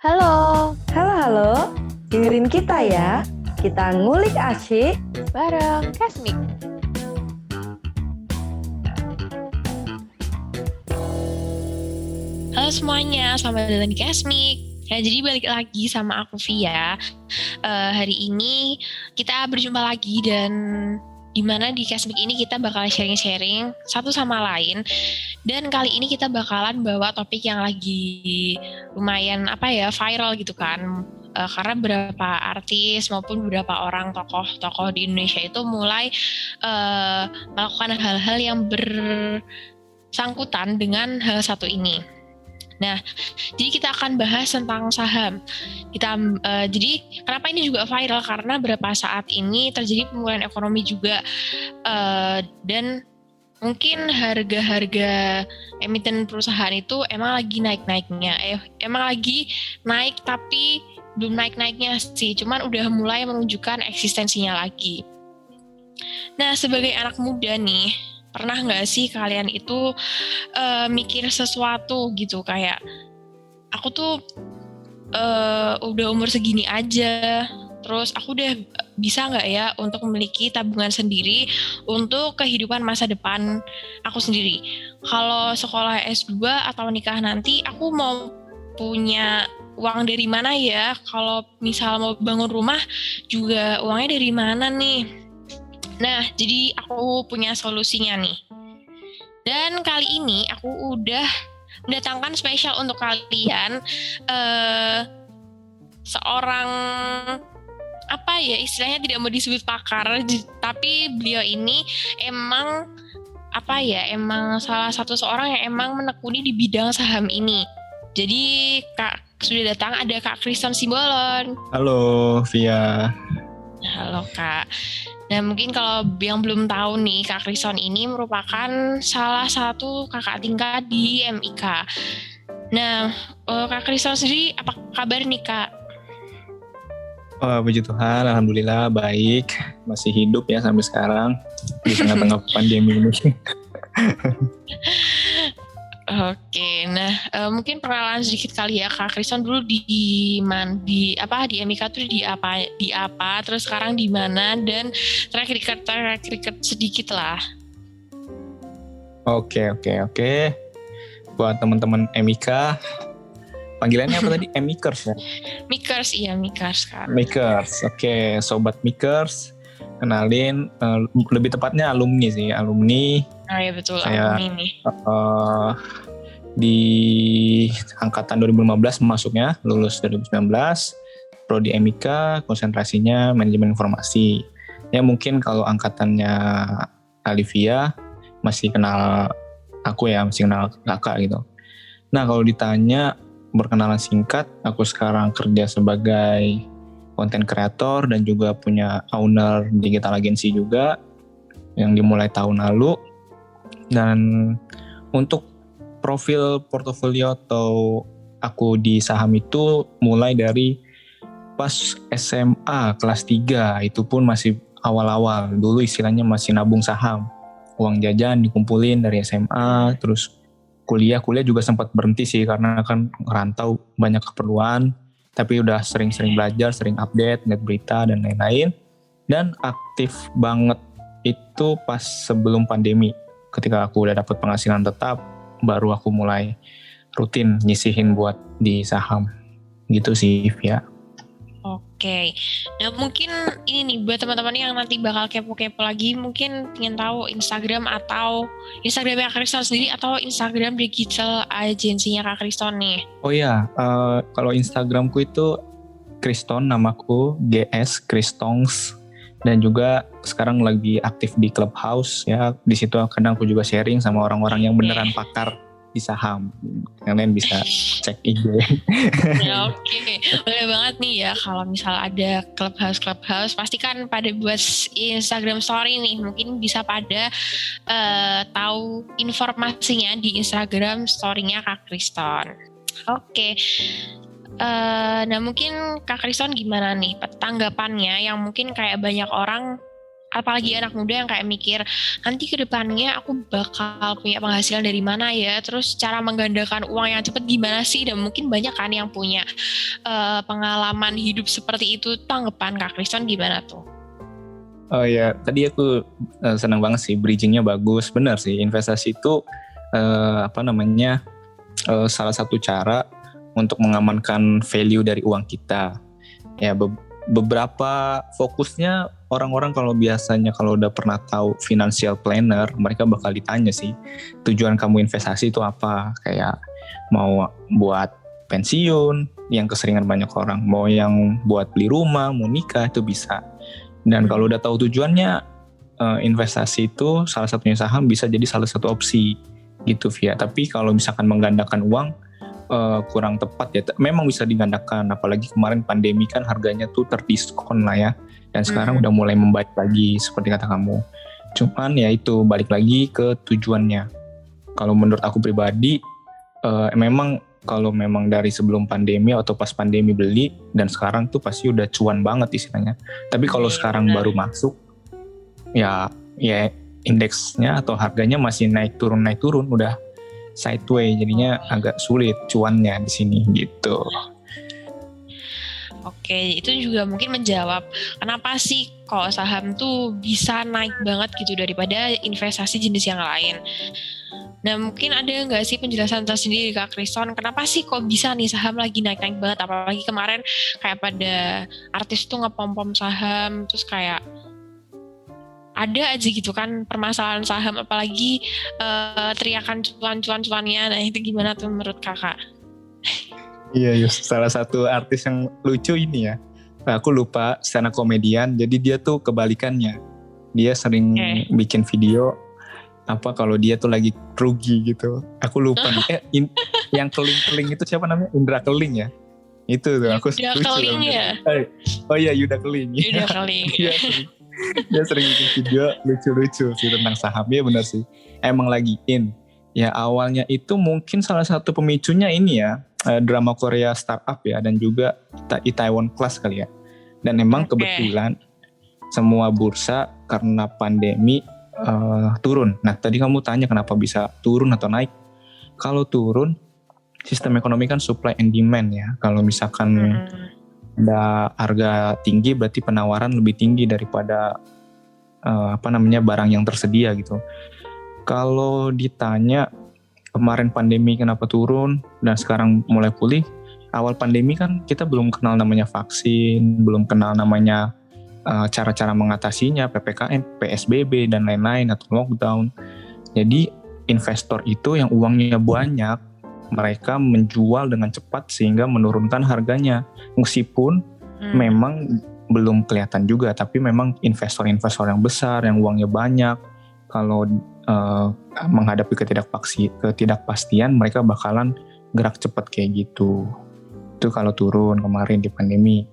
Halo, Halo, dengerin kita ya. Kita ngulik asyik. bareng Kasmik. Halo semuanya, selamat datang di Kasmik. Ya, jadi balik lagi sama aku Via. Hari ini kita berjumpa lagi dan dimana di Kasmik ini kita bakal sharing-sharing satu sama lain. Dan kali ini kita bakalan bawa topik yang lagi lumayan viral gitu kan. Karena beberapa artis maupun beberapa orang tokoh-tokoh di Indonesia itu mulai melakukan hal-hal yang bersangkutan dengan hal satu ini. Nah, jadi kita akan bahas tentang saham. Jadi kenapa ini juga viral? Karena beberapa saat ini terjadi pemulihan ekonomi juga, dan mungkin harga-harga emiten perusahaan itu emang lagi naik-naiknya. Emang lagi naik tapi belum naik-naiknya sih. Cuman udah mulai menunjukkan eksistensinya lagi. Nah, sebagai anak muda nih, pernah nggak sih kalian itu mikir sesuatu gitu kayak aku tuh udah umur segini aja, terus aku udah bisa nggak ya untuk memiliki tabungan sendiri untuk kehidupan masa depan aku sendiri. Kalau sekolah S2 atau nikah nanti aku mau punya uang dari mana ya? Kalau misal mau bangun rumah juga uangnya dari mana nih? Nah, jadi aku punya solusinya nih. Dan kali ini aku udah mendatangkan spesial untuk kalian seorang istilahnya tidak mau disebut pakar, tapi beliau ini emang emang salah satu seorang yang emang menekuni di bidang saham ini. Jadi sudah datang ada Kak Kriston Simbolon. Halo Via. Halo Kak. Nah, mungkin kalau yang belum tahu nih, Kak Krison ini merupakan salah satu kakak tingkat di MIK. Nah, Kak Krison sendiri apa kabar nih Kak? Puji Tuhan, Alhamdulillah baik. Masih hidup ya sampai sekarang di tengah-tengah pandemi ini. Oke, nah mungkin perkenalan sedikit kali ya Kak Krison dulu di MIK tuh di apa, terus sekarang di mana dan track record sedikit lah. Oke. Buat teman-teman MIK, panggilannya apa tadi? Mikers ya? Mikers Kak. Mikers, oke. Sobat Mikers, kenalin, lebih tepatnya alumni sih. Alumni. Oh ya betul, Saya alumni nih. Di angkatan 2015 masuknya, lulus 2019, prodi MIK, konsentrasinya manajemen informasi. Ya mungkin kalau angkatannya Alivia masih kenal aku ya, masih kenal kakak gitu. Nah kalau ditanya perkenalan singkat, aku sekarang kerja sebagai content creator dan juga punya owner digital agency juga yang dimulai tahun lalu. Dan untuk profil portofolio atau aku di saham itu mulai dari pas SMA kelas 3, itu pun masih awal-awal. Dulu istilahnya masih nabung saham. Uang jajan dikumpulin dari SMA, terus kuliah juga sempat berhenti sih karena kan ngerantau banyak keperluan, tapi udah sering-sering belajar, sering update, lihat berita dan lain-lain. Dan aktif banget itu pas sebelum pandemi. Ketika aku udah dapat penghasilan tetap, baru aku mulai rutin nyisihin buat di saham. Gitu sih, ya. Oke. Nah mungkin ini nih buat teman-teman yang nanti bakal kepo-kepo lagi, mungkin ingin tahu Instagramnya Kak Kriston sendiri atau Instagram digital agensinya Kak Kriston nih. Oh iya, kalau Instagramku itu Kriston, namaku GS Kristongs. Dan juga sekarang lagi aktif di Clubhouse ya. Di situ kadang aku juga sharing sama orang-orang yang beneran pakar di saham. Kalian bisa cek IG. Ya, oke, boleh banget nih ya kalau misal ada Clubhouse pasti kan pada buat Instagram story nih, mungkin bisa pada tahu informasinya di Instagram story-nya Kak Kriston. Oke. Nah mungkin Kak Kriston gimana nih tanggapannya yang mungkin kayak banyak orang apalagi anak muda yang kayak mikir nanti ke depannya aku bakal punya penghasilan dari mana ya, terus cara menggandakan uang yang cepet gimana sih, dan mungkin banyak kan yang punya pengalaman hidup seperti itu. Tanggapan Kak Kriston gimana tuh? Oh ya, tadi aku senang banget sih, bridgingnya bagus. Benar sih, investasi itu salah satu cara untuk mengamankan value dari uang kita. Ya, beberapa fokusnya orang-orang kalau biasanya kalau udah pernah tahu financial planner, mereka bakal ditanya sih, tujuan kamu investasi itu apa? Kayak mau buat pensiun, yang keseringan banyak orang, mau yang buat beli rumah, mau nikah, itu bisa. Dan kalau udah tahu tujuannya, investasi itu salah satunya saham bisa jadi salah satu opsi gitu Via. Tapi kalau misalkan menggandakan uang kurang tepat ya. Memang bisa digandakan, apalagi kemarin pandemi kan harganya tuh terdiskon lah ya. Dan sekarang udah mulai membaik lagi seperti kata kamu. Cuman ya itu balik lagi ke tujuannya. Kalau menurut aku pribadi, memang kalau memang dari sebelum pandemi atau pas pandemi beli dan sekarang tuh pasti udah cuan banget istilahnya. Tapi kalau sekarang baru masuk, ya indeksnya atau harganya masih naik turun udah sideway, jadinya agak sulit cuannya di sini gitu. Oke, itu juga mungkin menjawab kenapa sih kok saham tuh bisa naik banget gitu daripada investasi jenis yang lain. Nah, mungkin ada nggak sih penjelasan tersendiri Kak Kriston, kenapa sih kok bisa nih saham lagi naik-naik banget, apalagi kemarin kayak pada artis tuh ngepom-pom saham, terus kayak ada aja gitu kan permasalahan saham, apalagi teriakan cuan-cuannya. Nah, itu gimana tuh menurut kakak? Iya, salah satu artis yang lucu ini ya, aku lupa, stand up komedian, jadi dia tuh kebalikannya, dia sering bikin video kalau dia tuh lagi rugi gitu. Aku lupa nih, yang keling-keling itu siapa namanya, Indra Keling ya, itu tuh aku Yuda lucu. Keling ya? Oh iya, Yuda Keling. Yuda Keling. Dia sering bikin video lucu-lucu sih tentang saham. Ya benar sih, emang lagi in. Ya awalnya itu mungkin salah satu pemicunya ini ya, drama Korea startup ya, dan juga Itaewon Class kali ya. Dan emang kebetulan semua bursa karena pandemi turun. Nah tadi kamu tanya kenapa bisa turun atau naik. Kalau turun, sistem ekonomi kan supply and demand ya. Kalau misalkan ada harga tinggi berarti penawaran lebih tinggi daripada barang yang tersedia gitu. Kalau ditanya kemarin pandemi kenapa turun dan sekarang mulai pulih, awal pandemi kan kita belum kenal namanya vaksin, belum kenal namanya cara-cara mengatasinya, PPKM, PSBB dan lain-lain atau lockdown. Jadi investor itu yang uangnya banyak, mereka menjual dengan cepat sehingga menurunkan harganya. Meskipun memang belum kelihatan juga, tapi memang investor-investor yang besar, yang uangnya banyak, kalau menghadapi ketidakpastian, mereka bakalan gerak cepat kayak gitu. Itu kalau turun kemarin di pandemi.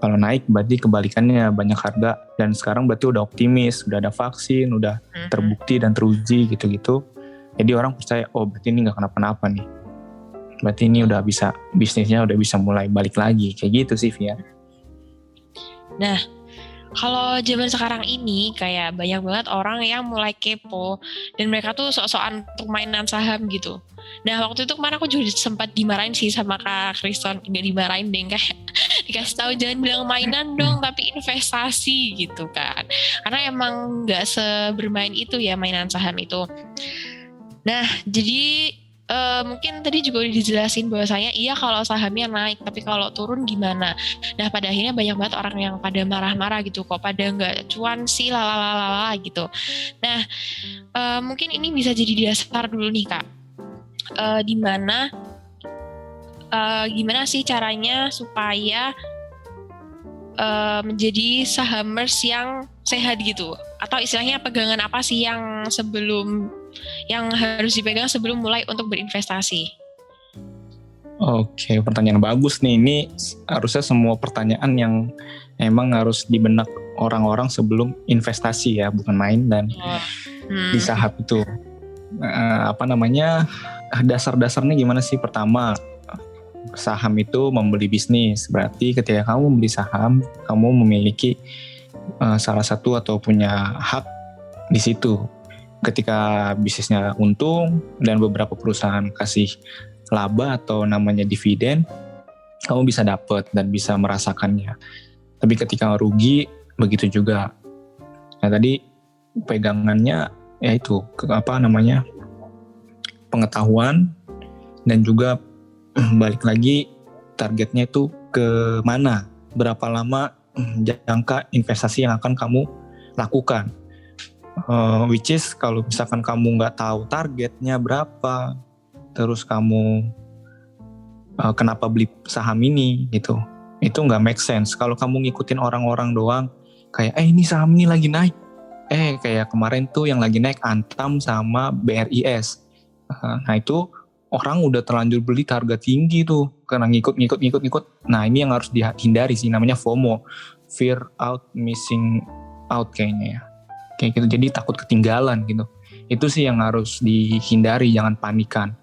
Kalau naik berarti kebalikannya, banyak harga, dan sekarang berarti udah optimis, udah ada vaksin, udah terbukti dan teruji gitu-gitu. Jadi orang percaya, oh berarti ini gak kenapa-napa nih. Berarti ini udah bisa, bisnisnya udah bisa mulai balik lagi, kayak gitu sih Via. Nah, kalau zaman sekarang ini kayak banyak banget orang yang mulai kepo dan mereka tuh sok-sokan untuk mainan saham gitu. Nah, waktu itu kemarin aku juga sempat dimarahin sih sama Kak Kriston, nggak dimarahin deh, kayak dikasih tahu jangan bilang mainan dong, tapi investasi gitu kan. Karena emang nggak sebermain itu ya mainan saham itu. Nah, jadi mungkin tadi juga udah dijelasin bahwasanya iya kalau sahamnya naik, tapi kalau turun gimana. Nah pada akhirnya banyak banget orang yang pada marah-marah gitu, kok pada nggak cuan sih lalalala gitu. Nah mungkin ini bisa jadi dasar dulu nih Kak, gimana sih caranya supaya menjadi sahamers yang sehat gitu, atau istilahnya pegangan apa sih yang harus dipegang sebelum mulai untuk berinvestasi? Oke, pertanyaan bagus nih. Ini harusnya semua pertanyaan yang emang harus di benak orang-orang sebelum investasi ya, bukan main dan di saham itu. Dasar-dasarnya gimana sih? Pertama, saham itu membeli bisnis. Berarti ketika kamu membeli saham, kamu memiliki salah satu atau punya hak di situ. Ketika bisnisnya untung dan beberapa perusahaan kasih laba atau namanya dividen, kamu bisa dapat dan bisa merasakannya. Tapi ketika rugi, begitu juga. Nah tadi pegangannya yaitu pengetahuan dan juga balik lagi targetnya itu ke mana, berapa lama jangka investasi yang akan kamu lakukan. Which is kalau misalkan kamu nggak tahu targetnya berapa, terus kamu kenapa beli saham ini gitu, itu nggak make sense. Kalau kamu ngikutin orang-orang doang, kayak ini saham ini lagi naik, kayak kemarin tuh yang lagi naik Antam sama BRIS, nah itu orang udah terlanjur beli harga tinggi tuh karena ngikut. Nah ini yang harus dihindari sih, namanya FOMO, fear out missing out kayaknya ya. Kayak gitu, jadi takut ketinggalan gitu. Itu sih yang harus dihindari, jangan panikan.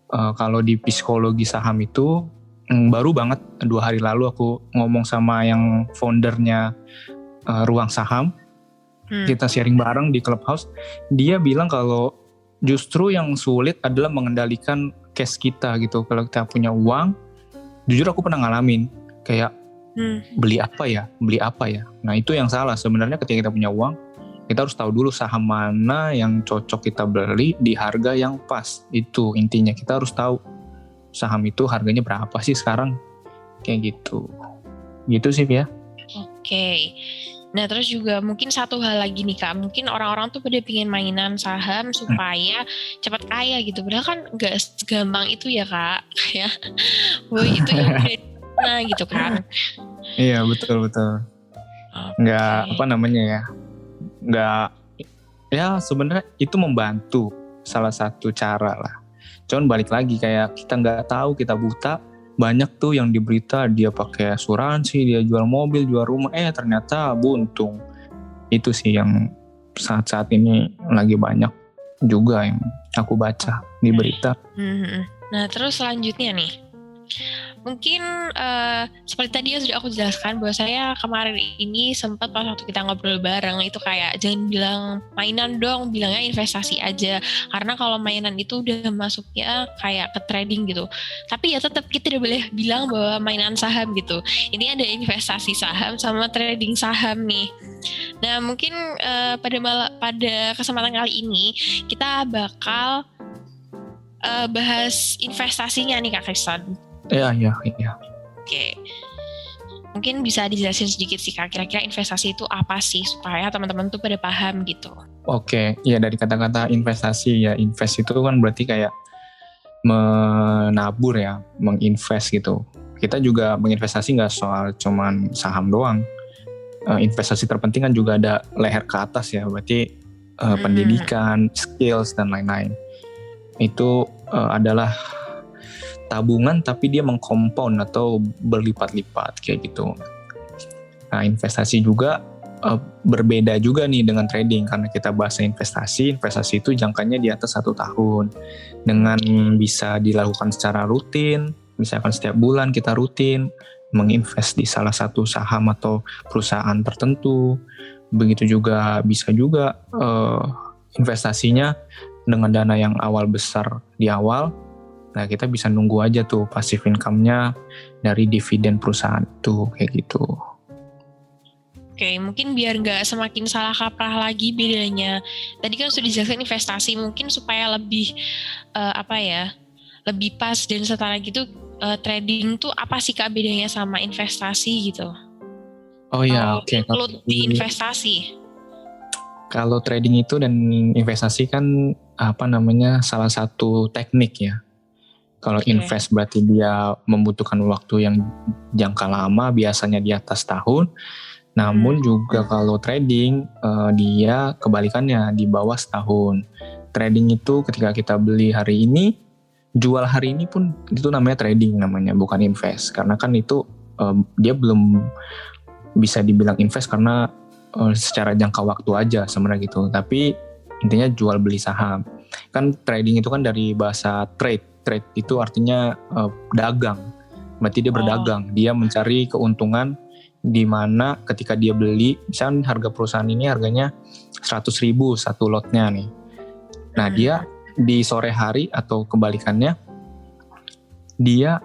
Kalau di psikologi saham itu baru banget 2 hari lalu aku ngomong sama yang foundernya Ruang Saham. Kita sharing bareng di Clubhouse. Dia bilang kalau justru yang sulit adalah mengendalikan cash kita gitu. Kalau kita punya uang, jujur aku pernah ngalamin kayak beli apa ya. Nah itu yang salah sebenarnya. Ketika kita punya uang, kita harus tahu dulu saham mana yang cocok kita beli di harga yang pas. Itu intinya, kita harus tahu saham itu harganya berapa sih sekarang, kayak gitu. Gitu sih ya. Oke. Nah terus juga mungkin satu hal lagi nih Kak, mungkin orang-orang tuh pada pengen mainan saham supaya cepat kaya gitu. Padahal kan gak segampang itu ya Kak. Kayak, woi itu yang udah gitu kan. Iya betul. Nggak nggak ya sebenarnya itu membantu, salah satu cara lah. Cuman balik lagi kayak kita nggak tahu, kita buta. Banyak tuh yang di berita dia pakai asuransi, dia jual mobil, jual rumah, ternyata buntung. Itu sih yang saat-saat ini lagi banyak juga yang aku baca di berita. Nah terus selanjutnya nih, mungkin seperti tadi yang sudah aku jelaskan bahwa saya kemarin ini sempat pas waktu kita ngobrol bareng itu kayak jangan bilang mainan dong, bilangnya investasi aja, karena kalau mainan itu udah masuknya kayak ke trading gitu. Tapi ya tetap kita tidak boleh bilang bahwa mainan saham gitu. Ini ada investasi saham sama trading saham nih. Nah mungkin pada kesempatan kali ini kita bakal bahas investasinya nih Kak Kriston. Iya. Oke. Mungkin bisa dijelasin sedikit sih Kak, kira-kira investasi itu apa sih supaya teman-teman tuh pada paham gitu. Oke, ya dari kata-kata investasi ya, invest itu kan berarti kayak menabur ya, menginvest gitu. Kita juga menginvestasi nggak soal cuman saham doang. Investasi terpenting kan juga ada leher ke atas ya, berarti pendidikan, skills dan lain-lain. Itu adalah tabungan tapi dia mengkompon atau berlipat-lipat kayak gitu. Nah investasi juga berbeda juga nih dengan trading, karena kita bahas investasi itu jangkanya di atas 1 tahun dengan bisa dilakukan secara rutin, misalkan setiap bulan kita rutin menginvest di salah satu saham atau perusahaan tertentu. Begitu juga bisa juga investasinya dengan dana yang awal besar di awal. Nah kita bisa nunggu aja tuh passive income-nya dari dividen perusahaan itu kayak gitu. Oke, mungkin biar nggak semakin salah kaprah lagi bedanya. Tadi kan sudah dijelaskan investasi, mungkin supaya lebih lebih pas dan setara gitu. Trading tuh apa sih Kak bedanya sama investasi gitu? Oh ya, oke. Include di investasi. Kalau trading itu dan investasi kan salah satu teknik ya. Kalau invest berarti dia membutuhkan waktu yang jangka lama, biasanya di atas tahun. Namun juga kalau trading dia kebalikannya, di bawah setahun. Trading itu ketika kita beli hari ini, jual hari ini pun itu namanya trading namanya, bukan invest. Karena kan itu dia belum bisa dibilang invest karena secara jangka waktu aja sebenarnya gitu. Tapi intinya jual beli saham. Kan trading itu kan dari bahasa trade. Trade itu artinya dagang. Berarti dia berdagang. Dia mencari keuntungan di mana ketika dia beli, misalnya harga perusahaan ini harganya 100.000 satu lotnya nih. Nah dia di sore hari atau kebalikannya, dia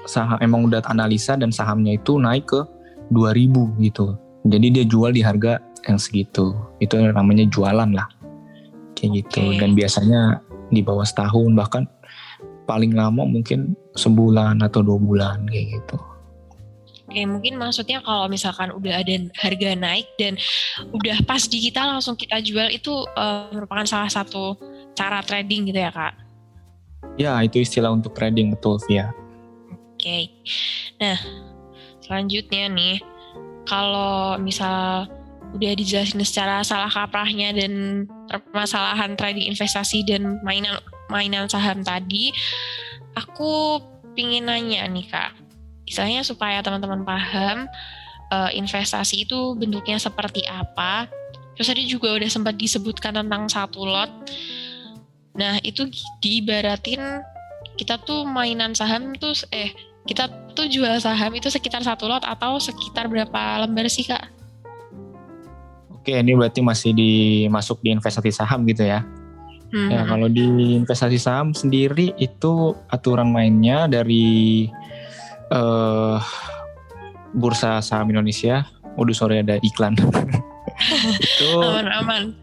saham emang udah analisa dan sahamnya itu naik ke 2.000 gitu. Jadi dia jual di harga yang segitu. Itu namanya jualan lah. Kayak gitu. Dan biasanya di bawah setahun, bahkan paling lama mungkin sebulan atau 2 bulan kayak gitu. Oke, mungkin maksudnya kalau misalkan udah ada harga naik dan udah pas di kita langsung kita jual, itu merupakan salah satu cara trading gitu ya Kak? Ya, itu istilah untuk trading, betul Via. Oke. Nah, selanjutnya nih, kalau misal udah dijelasin secara salah kaprahnya dan permasalahan trading investasi dan mainan saham tadi, aku pingin nanya nih Kak, misalnya supaya teman-teman paham investasi itu bentuknya seperti apa. Terus tadi juga udah sempat disebutkan tentang satu lot. Nah itu diibaratin kita tuh mainan saham tuh kita tuh jual saham itu sekitar satu lot atau sekitar berapa lembar sih Kak? Oke, ini berarti masih masuk di investasi saham gitu ya. Ya, kalau di investasi saham sendiri itu aturan mainnya dari Bursa Saham Indonesia. Waduh, sorry ada iklan. Itu aman.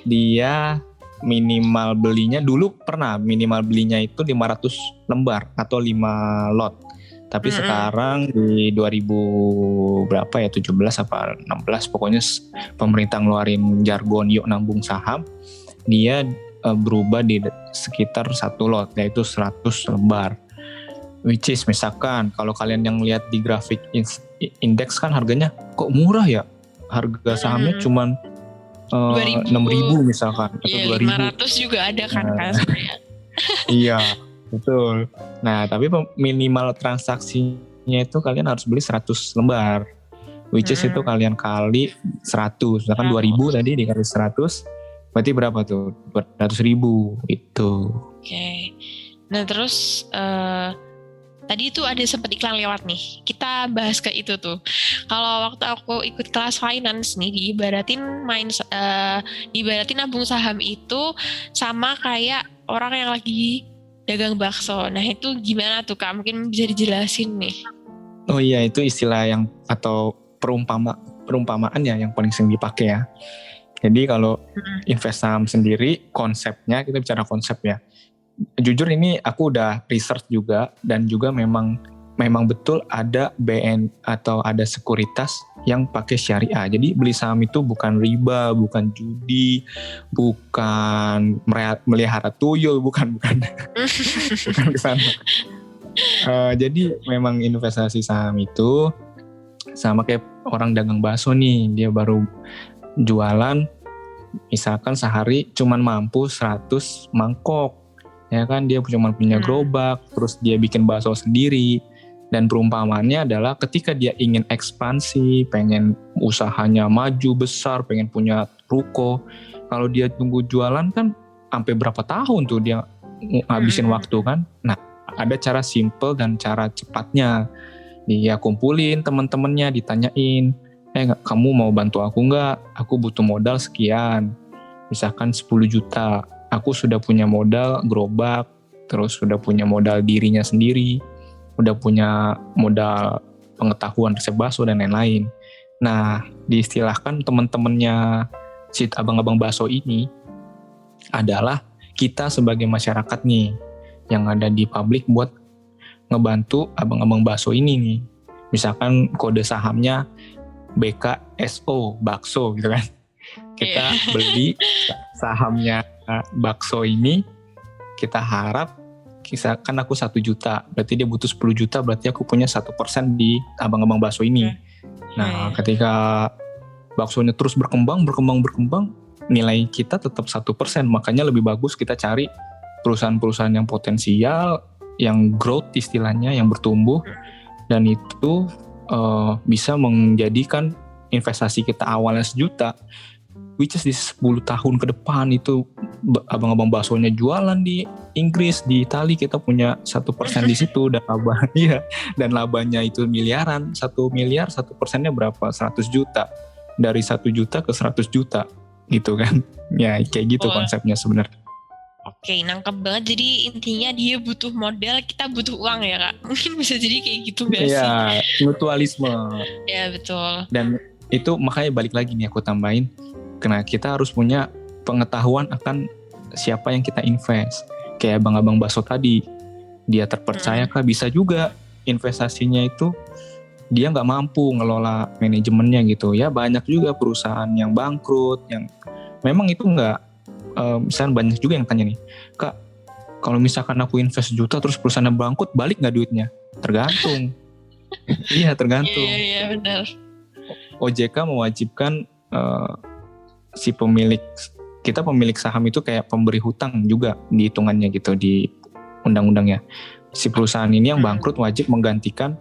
Dia minimal belinya dulu pernah minimal belinya itu 500 lembar atau 5 lot. Tapi sekarang di 2000 berapa ya, 17 apa 16 pokoknya pemerintah ngeluarin jargon yuk nabung saham. Dia berubah di sekitar 1 lot, yaitu 100 lembar. Which is misalkan kalau kalian yang lihat di grafik indeks kan harganya kok murah ya. Harga sahamnya cuman 6.000 misalkan atau 2.000. 500 juga ada kan sebenarnya. Iya, betul. Nah, tapi minimal transaksinya itu kalian harus beli 100 lembar. Which is itu kalian kali 100. Misalkan 2.000 tadi dikali 100, berarti berapa tuh? 200.000 itu. Oke. Nah, terus tadi itu ada sempat iklan lewat nih. Kita bahas ke itu tuh. Kalau waktu aku ikut kelas finance nih, diibaratin nabung saham itu sama kayak orang yang lagi dagang bakso. Nah itu gimana tuh Kak? Mungkin bisa dijelasin nih. Oh iya, itu istilah yang atau perumpamaan ya yang paling sering dipakai ya. Jadi kalau invest saham sendiri, konsepnya, kita bicara konsep ya. Jujur ini aku udah research juga dan juga memang betul ada BN atau ada sekuritas yang pakai syariah. Jadi beli saham itu bukan riba, bukan judi, bukan melihara tuyul, bukan kesana. Jadi memang investasi saham itu sama kayak orang dagang bakso nih, dia baru jualan, misalkan sehari cuman mampu 100 mangkok. Ya kan, dia cuma punya gerobak, terus dia bikin bakso sendiri. Dan perumpamannya adalah ketika dia ingin ekspansi, pengen usahanya maju besar, pengen punya ruko, kalau dia tunggu jualan kan sampai berapa tahun tuh dia ngabisin waktu kan. Nah, ada cara simple dan cara cepatnya. Dia kumpulin teman-temannya, ditanyain, kamu mau bantu aku nggak? Aku butuh modal sekian, misalkan 10 juta. Aku sudah punya modal gerobak, terus sudah punya modal dirinya sendiri, udah punya modal pengetahuan resep bakso dan lain-lain. Nah, diistilahkan teman-temannya si abang-abang bakso ini adalah kita sebagai masyarakat nih yang ada di publik buat ngebantu abang-abang bakso ini nih. Misalkan kode sahamnya BKSO, bakso gitu kan. Kita beli sahamnya bakso ini, kita harap, kan aku 1 juta, berarti dia butuh 10 juta, berarti aku punya 1% di abang-abang bakso ini. Nah, ketika baksonya terus berkembang, nilai kita tetap 1%, makanya lebih bagus kita cari perusahaan-perusahaan yang potensial, yang growth istilahnya, yang bertumbuh, dan itu bisa menjadikan investasi kita awalnya 1 juta, which is di 10 tahun ke depan itu abang-abang baksonya jualan di Inggris, di Itali, kita punya 1% di situ dan laba, iya, dan labanya itu miliaran. 1 miliar 1%-nya berapa? 100 juta. Dari 1 juta ke 100 juta gitu kan. Ya kayak gitu konsepnya sebenarnya. Oke, nangkep banget. Jadi intinya dia butuh modal, kita butuh uang ya Kak. Mungkin bisa jadi kayak gitu gak sih? Iya, mutualisme. Ya betul. Dan itu makanya balik lagi nih aku tambahin, karena kita harus punya pengetahuan akan siapa yang kita invest. Kayak abang-abang bakso tadi, dia terpercaya kah? Bisa juga investasinya itu dia nggak mampu ngelola manajemennya gitu. Ya banyak juga perusahaan yang bangkrut, yang memang itu nggak, misalnya banyak juga yang tanya nih, Kak, kalau misalkan aku invest juta terus perusahaannya bangkrut, balik nggak duitnya? Tergantung. Iya tergantung. Iya benar. OJK mewajibkan si pemilik saham itu kayak pemberi hutang juga di hitungannya gitu di undang-undangnya. Si perusahaan ini yang bangkrut wajib menggantikan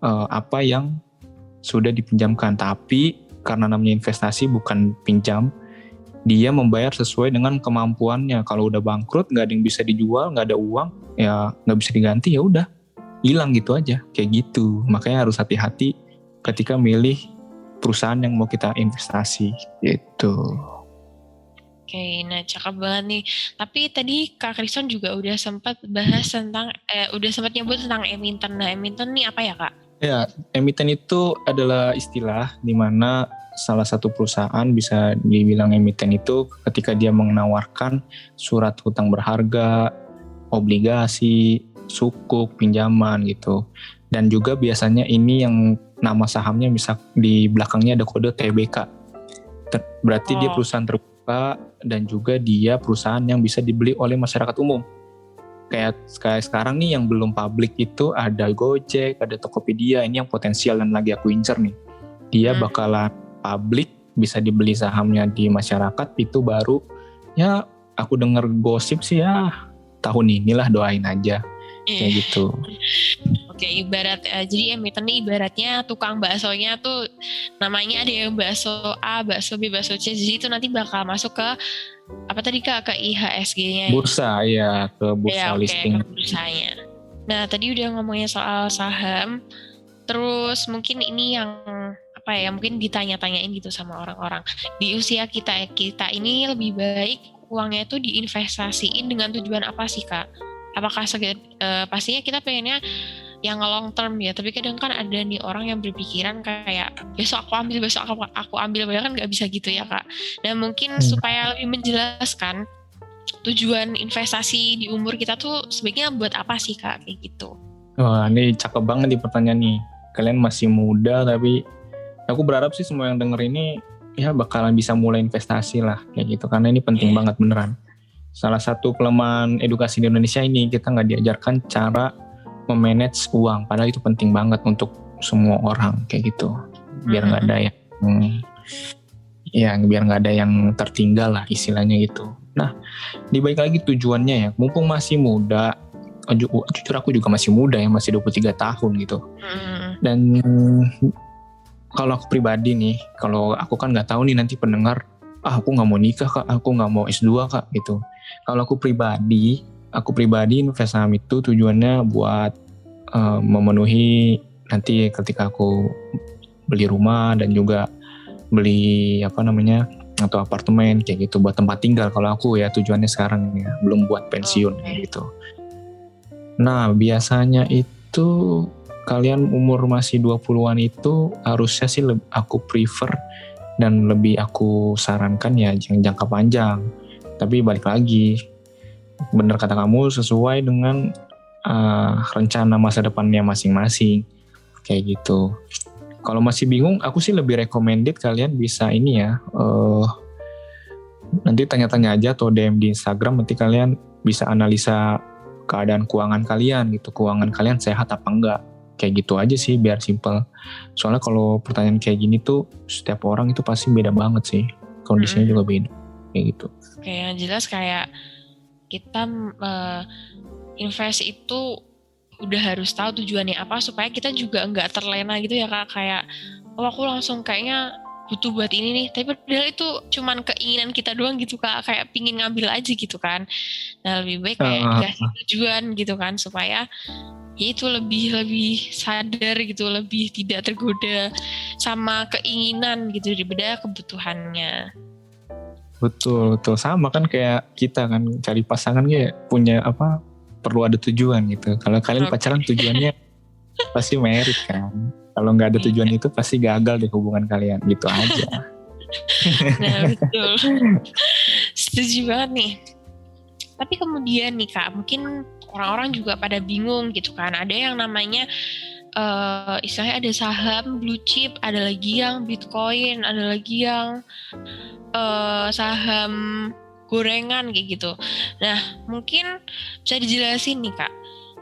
apa yang sudah dipinjamkan. Tapi karena namanya investasi bukan pinjam, dia membayar sesuai dengan kemampuannya. Kalau udah bangkrut, nggak ada yang bisa dijual, nggak ada uang, ya nggak bisa diganti, ya udah hilang gitu aja, kayak gitu. Makanya harus hati-hati ketika milih perusahaan yang mau kita investasi gitu. Oke, nah cakep banget nih. Tapi tadi Kak Kristen juga udah sempat bahas tentang, udah sempat nyebut tentang emiten. Nah emiten nih apa ya Kak? Ya, emiten itu adalah istilah di mana salah satu perusahaan bisa dibilang emiten itu ketika dia menawarkan surat hutang berharga, obligasi, sukuk, pinjaman gitu. Dan juga biasanya ini yang nama sahamnya bisa di belakangnya ada kode TBK. Berarti dia perusahaan terbuka dan juga dia perusahaan yang bisa dibeli oleh masyarakat umum. Kayak sekarang nih yang belum publik itu ada Gojek, ada Tokopedia, ini yang potensial dan lagi aku incer nih. Dia bakalan publik, bisa dibeli sahamnya di masyarakat, itu baru ya aku dengar gosip sih ya tahun inilah, doain aja kayak gitu. Oke, ibarat jadi emiten nih ibaratnya tukang baksonya tuh namanya ada yang bakso A, bakso B, bakso C. Jadi itu nanti bakal masuk ke apa tadi Kak, ke IHSG-nya. Bursa ya, ke bursa listing. Ke bursanya. Nah, tadi udah ngomongin soal saham. Terus mungkin ini yang apa ya, mungkin ditanya-tanyain gitu sama orang-orang. Di usia kita ini lebih baik uangnya itu diinvestasiin dengan tujuan apa sih Kak? Apakah pastinya kita pengennya yang long term ya, tapi kadang kan ada nih orang yang berpikiran kayak besok aku ambil, padahal kan nggak bisa gitu ya Kak. Dan mungkin supaya lebih menjelaskan tujuan investasi di umur kita tuh sebaiknya buat apa sih Kak, kayak gitu. Wah, ini cakep banget nih pertanyaan nih. Kalian masih muda tapi aku berharap sih semua yang denger ini ya bakalan bisa mulai investasi lah kayak gitu, karena ini penting banget beneran. Salah satu kelemahan edukasi di Indonesia ini, kita nggak diajarkan cara memanage uang, padahal itu penting banget untuk semua orang kayak gitu, biar nggak ada biar nggak ada yang tertinggal lah istilahnya gitu. Nah, dibalik lagi tujuannya ya, mumpung masih muda, jujur aku juga masih muda ya, masih 23 tahun gitu. Dan kalau aku pribadi nih, kalau aku kan nggak tahu nih nanti pendengar, aku nggak mau nikah Kak, aku nggak mau S2 Kak gitu. Kalau aku pribadi invest saham itu tujuannya buat memenuhi nanti ketika aku beli rumah dan juga beli atau apartemen kayak gitu, buat tempat tinggal. Kalau aku ya tujuannya sekarang ya, belum buat pensiun kayak gitu. Nah biasanya itu kalian umur masih 20-an itu harusnya sih aku prefer dan lebih aku sarankan ya yang jangka panjang. Tapi balik lagi, bener kata kamu, sesuai dengan rencana masa depannya masing-masing kayak gitu. Kalau masih bingung, aku sih lebih recommended kalian bisa ini ya, nanti tanya-tanya aja atau DM di Instagram, nanti kalian bisa analisa keadaan keuangan kalian gitu, keuangan kalian sehat apa enggak, kayak gitu aja sih biar simple. Soalnya kalau pertanyaan kayak gini tuh setiap orang itu pasti beda banget sih, kondisinya juga beda kayak gitu. Oke, yang jelas kayak kita invest itu udah harus tahu tujuannya apa supaya kita juga nggak terlena gitu ya Kak, kayak aku langsung kayaknya butuh buat ini nih, tapi padahal itu cuman keinginan kita doang gitu Kak, kayak pingin ngambil aja gitu kan. Nah lebih baik kayak dikasih tujuan gitu kan, supaya ya itu lebih sadar gitu, lebih tidak tergoda sama keinginan gitu daripada kebutuhannya. Betul sama kan kayak kita kan cari pasangan kayak punya apa, perlu ada tujuan gitu. Kalau kalian pacaran tujuannya pasti merit kan. Kalau nggak ada tujuan itu pasti gagal di hubungan kalian gitu aja. Nah betul. Setuju banget nih. Tapi kemudian nih Kak, mungkin orang-orang juga pada bingung gitu kan. Ada yang namanya istilahnya ada saham blue chip, ada lagi yang Bitcoin, ada lagi yang saham gorengan kayak gitu. Nah mungkin bisa dijelasin nih Kak,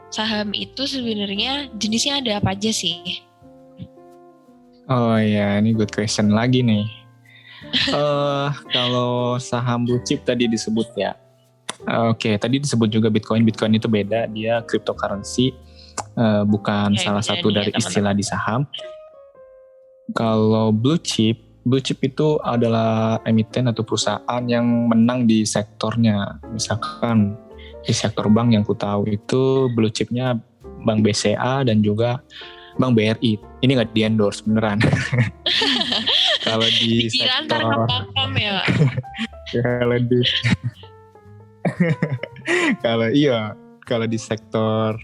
saham itu sebenarnya jenisnya ada apa aja sih? Oh iya, ini good question lagi nih. Kalau saham blue chip tadi disebut ya. Oke, tadi disebut juga Bitcoin. Bitcoin itu beda, dia cryptocurrency, bukan salah satu dari istilah di saham. Kalau blue chip itu adalah emiten atau perusahaan yang menang di sektornya. Misalkan di sektor bank yang ku tahu itu blue chipnya Bank BCA dan juga Bank BRI. Ini nggak di endorse beneran. Kalau di sektor ya. Kalau di sektor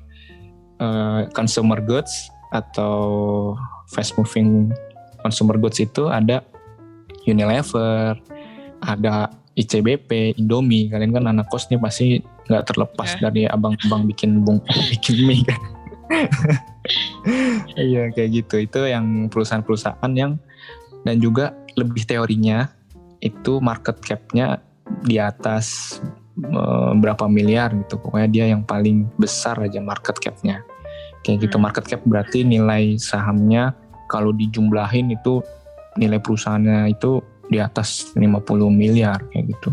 consumer goods atau fast moving consumer goods itu ada Unilever, ada ICBP, Indomie. Kalian kan anak kos nih pasti nggak terlepas dari abang-abang bikin mie kan. Iya kayak gitu. Itu yang perusahaan-perusahaan yang, dan juga lebih teorinya itu market cap-nya di atas berapa miliar gitu. Pokoknya dia yang paling besar aja market cap-nya. Kayak gitu. Market cap berarti nilai sahamnya kalau dijumlahin itu nilai perusahaannya itu di atas 50 miliar kayak gitu.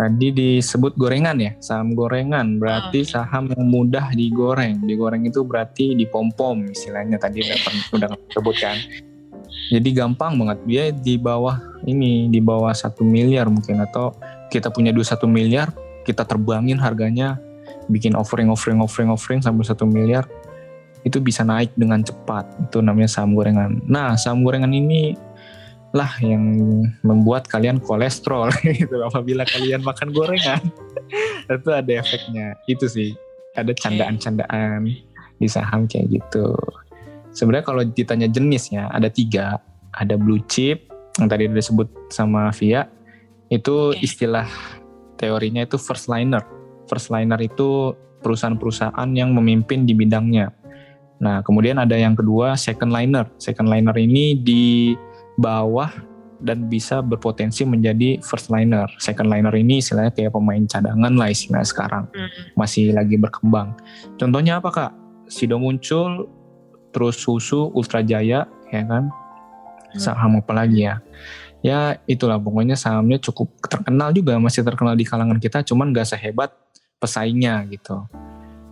Tadi disebut gorengan ya, saham gorengan berarti saham yang mudah digoreng. Digoreng itu berarti dipom-pom istilahnya tadi udah sebutkan. Jadi gampang banget, dia di bawah 1 miliar mungkin, atau kita punya 21 miliar, kita terbangin harganya, bikin offering sampai 1 miliar, itu bisa naik dengan cepat. Itu namanya saham gorengan. Nah, saham gorengan ini lah yang membuat kalian kolesterol gitu apabila kalian makan gorengan. Itu ada efeknya. Itu sih, ada candaan-candaan di saham kayak gitu. Sebenarnya kalau ditanya jenisnya ada 3. Ada blue chip yang tadi disebut sama Via, itu istilah teorinya itu first liner. First liner itu perusahaan-perusahaan yang memimpin di bidangnya. Nah, kemudian ada yang kedua second liner. Second liner ini di bawah dan bisa berpotensi menjadi first liner. Second liner ini istilahnya kayak pemain cadangan lah istilahnya sekarang. Masih lagi berkembang. Contohnya apa Kak? Sido Muncul, terus Susu, Ultra Jaya, ya kan? Saham apa lagi ya? Ya itulah pokoknya sahamnya cukup terkenal juga, masih terkenal di kalangan kita, cuman gak sehebat pesaingnya gitu.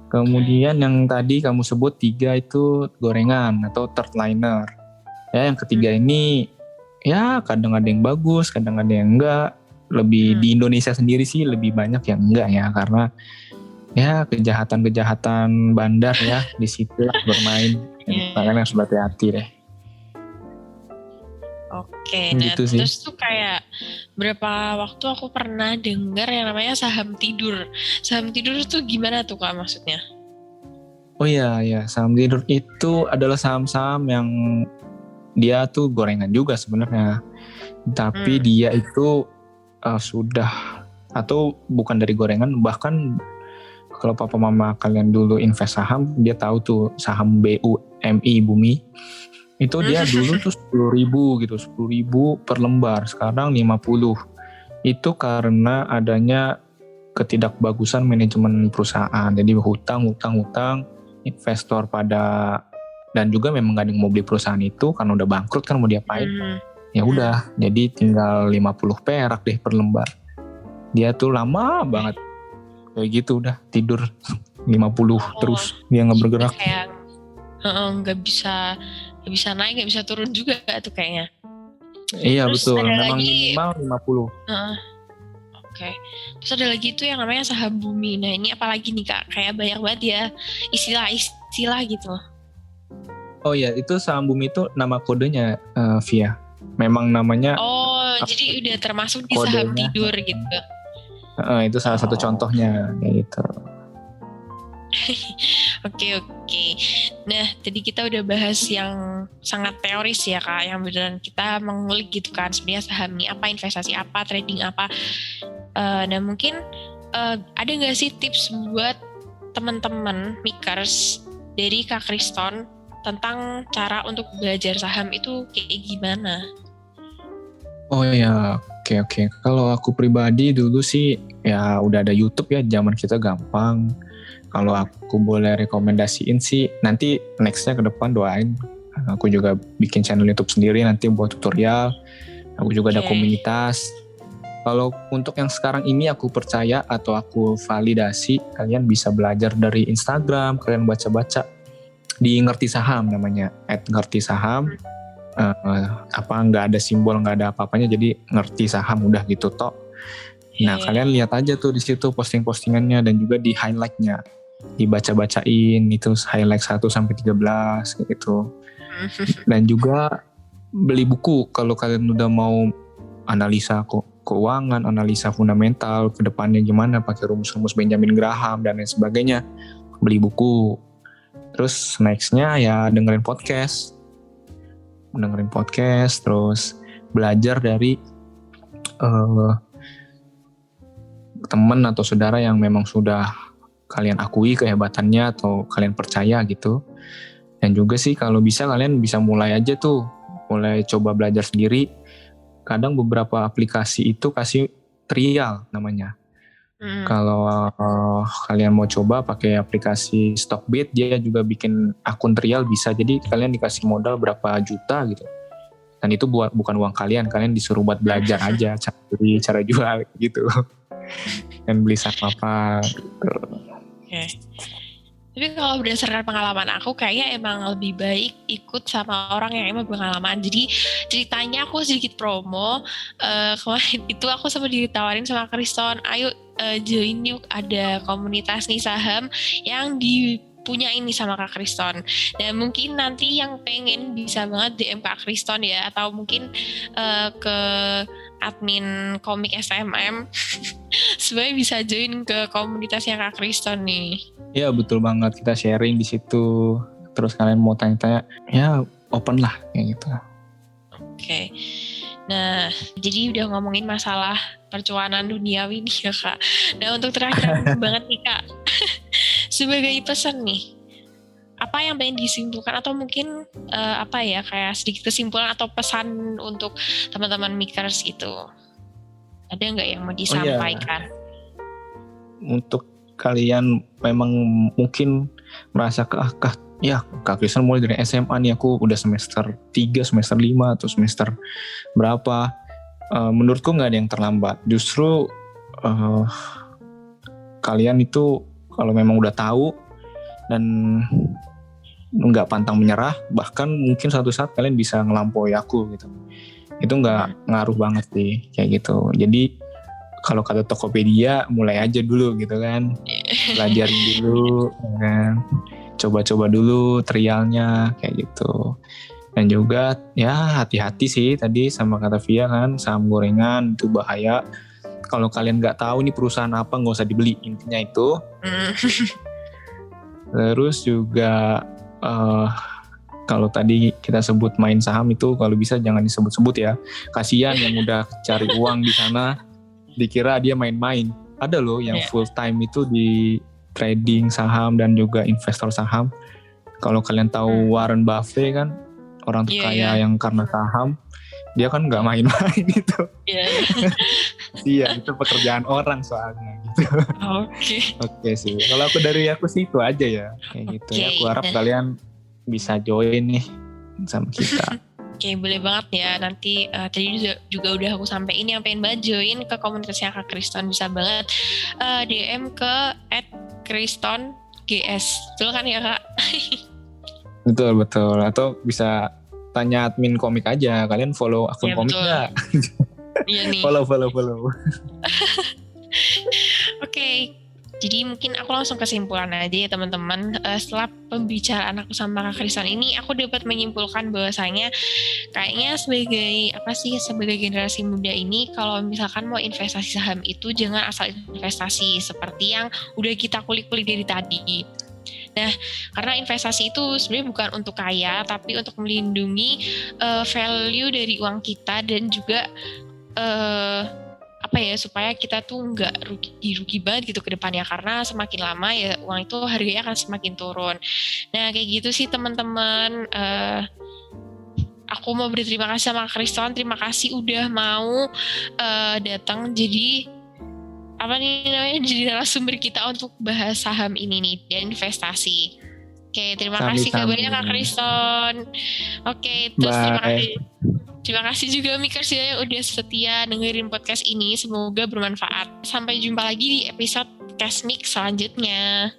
Kemudian yang tadi kamu sebut 3 itu gorengan atau third liner. Ya yang ketiga ini ya kadang ada yang bagus, kadang ada yang enggak. Lebih di Indonesia sendiri sih lebih banyak yang enggak ya, karena ya kejahatan bandar ya di situ bermain. Makanya harus berhati-hati deh. Oke, nah gitu terus tuh kayak berapa waktu aku pernah dengar yang namanya saham tidur. Saham tidur tuh gimana tuh Kak maksudnya? Oh iya, saham tidur itu adalah saham-saham yang dia tuh gorengan juga sebenarnya. Tapi dia itu sudah, atau bukan dari gorengan, bahkan kalau papa mama kalian dulu invest saham, dia tahu tuh saham BUMI, Bumi. Itu dia dulu tuh 10.000 gitu, 10.000 per lembar, sekarang 50. Itu karena adanya ketidakbagusan manajemen perusahaan. Jadi hutang, investor pada, dan juga memang gak ada yang mau beli perusahaan itu karena udah bangkrut kan, mau diapain. Ya udah, jadi tinggal 50 perak deh per lembar. Dia tuh lama banget kayak gitu, udah tidur 50 terus, dia gak bergerak. Kayak nggak bisa Gak bisa naik, gak bisa turun juga tuh kayaknya. Iya Terus betul, ada memang lagi, minimal 50. Oke. Terus ada lagi tuh yang namanya saham bumi. Nah ini apalagi nih Kak, kayak banyak banget ya istilah-istilah gitu. Oh iya, itu saham bumi itu nama kodenya Via. Memang namanya Oh, jadi udah termasuk di saham kodenya. tidur gitu. Itu salah satu contohnya kayak gitu. Oke. Nah, tadi kita udah bahas yang sangat teoris ya Kak, yang beneran kita mengulik gitu kan sebenarnya saham ini apa, investasi apa, trading apa. Nah mungkin ada nggak sih tips buat teman-teman makers dari Kak Kriston tentang cara untuk belajar saham itu kayak gimana? Oh ya, oke. Kalau aku pribadi dulu sih ya udah ada YouTube ya, zaman kita gampang. Kalau aku boleh rekomendasiin sih, nanti nextnya ke depan doain. Aku juga bikin channel YouTube sendiri nanti buat tutorial. Aku juga ada komunitas. Kalau untuk yang sekarang ini aku percaya atau aku validasi, kalian bisa belajar dari Instagram, kalian baca-baca di Ngerti Saham namanya, @ngertisaham. Apa nggak ada simbol, nggak ada apa-apanya, jadi Ngerti Saham udah gitu toh. Nah kalian lihat aja tuh di situ posting-postingannya dan juga di highlight-nya, dibaca-bacain itu highlight 1-13 kayak gitu. Dan juga beli buku kalau kalian udah mau analisa keuangan, analisa fundamental ke depannya gimana, pakai rumus-rumus Benjamin Graham dan lain sebagainya, beli buku. Terus nextnya ya dengerin podcast, terus belajar dari teman atau saudara yang memang sudah kalian akui kehebatannya atau kalian percaya gitu. Dan juga sih kalau bisa kalian bisa mulai aja tuh, mulai coba belajar sendiri. Kadang beberapa aplikasi itu kasih trial namanya. Kalau kalian mau coba pakai aplikasi Stockbit, dia juga bikin akun trial bisa. Jadi kalian dikasih modal berapa juta gitu. Dan itu bukan uang kalian disuruh buat belajar aja cara beli, cara jual gitu. Dan beli saham apa gitu. Oke. Tapi kalau berdasarkan pengalaman aku kayaknya emang lebih baik ikut sama orang yang emang berpengalaman. Jadi ceritanya aku sedikit promo, kemarin itu aku sempat ditawarin sama Kriston, ayo join yuk, ada komunitas nih saham yang punya ini sama Kak Kriston. Dan mungkin nanti yang pengen bisa banget DM Kak Kriston ya, atau mungkin ke admin komik SMM sebenarnya bisa join ke komunitasnya Kak Kriston nih. Ya betul banget, kita sharing di situ. Terus kalian mau tanya-tanya, ya open lah kayak gitu. Oke. Nah, jadi udah ngomongin masalah percuanan duniawi nih ya Kak. Nah untuk terakhir banget nih Kak, sebagai pesan nih, apa yang pengen disimpulkan atau mungkin apa ya kayak sedikit kesimpulan atau pesan untuk teman-teman makers gitu? Ada nggak yang mau disampaikan? Untuk kalian memang mungkin merasa Kak Kriston mulai dari SMA nih, aku udah semester 3, semester 5 atau semester berapa. Menurutku nggak ada yang terlambat. Justru kalian itu kalau memang udah tahu dan nggak pantang menyerah, bahkan mungkin suatu saat kalian bisa ngelampaui aku gitu. Itu nggak ngaruh banget sih kayak gitu. Jadi kalau kata Tokopedia, mulai aja dulu gitu kan, belajarin dulu kan, coba-coba dulu trialnya kayak gitu. Dan juga ya hati-hati sih tadi sama kata Via kan, saham gorengan itu bahaya. Kalau kalian nggak tahu nih perusahaan apa, nggak usah dibeli, intinya itu. Terus juga kalau tadi kita sebut main saham itu kalau bisa jangan disebut-sebut ya, kasihan yang udah cari uang di sana dikira dia main-main. Ada loh yang full time itu di trading saham dan juga investor saham. Kalau kalian tahu Warren Buffett kan, orang terkaya yang karena saham, dia kan nggak main-main itu. Iya, itu pekerjaan orang soalnya gitu. Oke sih. Kalau dari aku sih itu aja ya, kayak gitu. Ya, aku harap kalian bisa join nih sama kita. Oke, boleh banget ya. Nanti tadi juga udah aku sampein yang pengen banget join ke komunitasnya Kak Kriston, bisa banget DM ke @KristonGS. Betul kan ya Kak? Betul. Atau bisa tanya admin komik aja. Kalian follow akun Ya, komik betul. nggak? Iya nih. Follow. Oke, jadi mungkin aku langsung kesimpulan aja ya teman-teman. Setelah pembicaraan aku sama Kak Krison ini, aku dapat menyimpulkan bahwasanya kayaknya sebagai generasi muda ini, kalau misalkan mau investasi saham itu jangan asal investasi seperti yang udah kita kulik-kulik dari tadi. Nah, karena investasi itu sebenarnya bukan untuk kaya, tapi untuk melindungi value dari uang kita dan juga supaya kita tuh nggak rugi banget gitu ke depannya, karena semakin lama ya uang itu harganya akan semakin turun. Nah kayak gitu sih teman-teman. Aku mau berterima kasih sama Krison, terima kasih udah mau datang jadi jadi narasumber kita untuk bahas saham ini nih dan investasi. Oke, terima kasih kabarnya Kak Krison. Oke, terus terima kasih juga Mikers ya yang udah setia dengerin podcast ini. Semoga bermanfaat. Sampai jumpa lagi di episode Cashmix selanjutnya.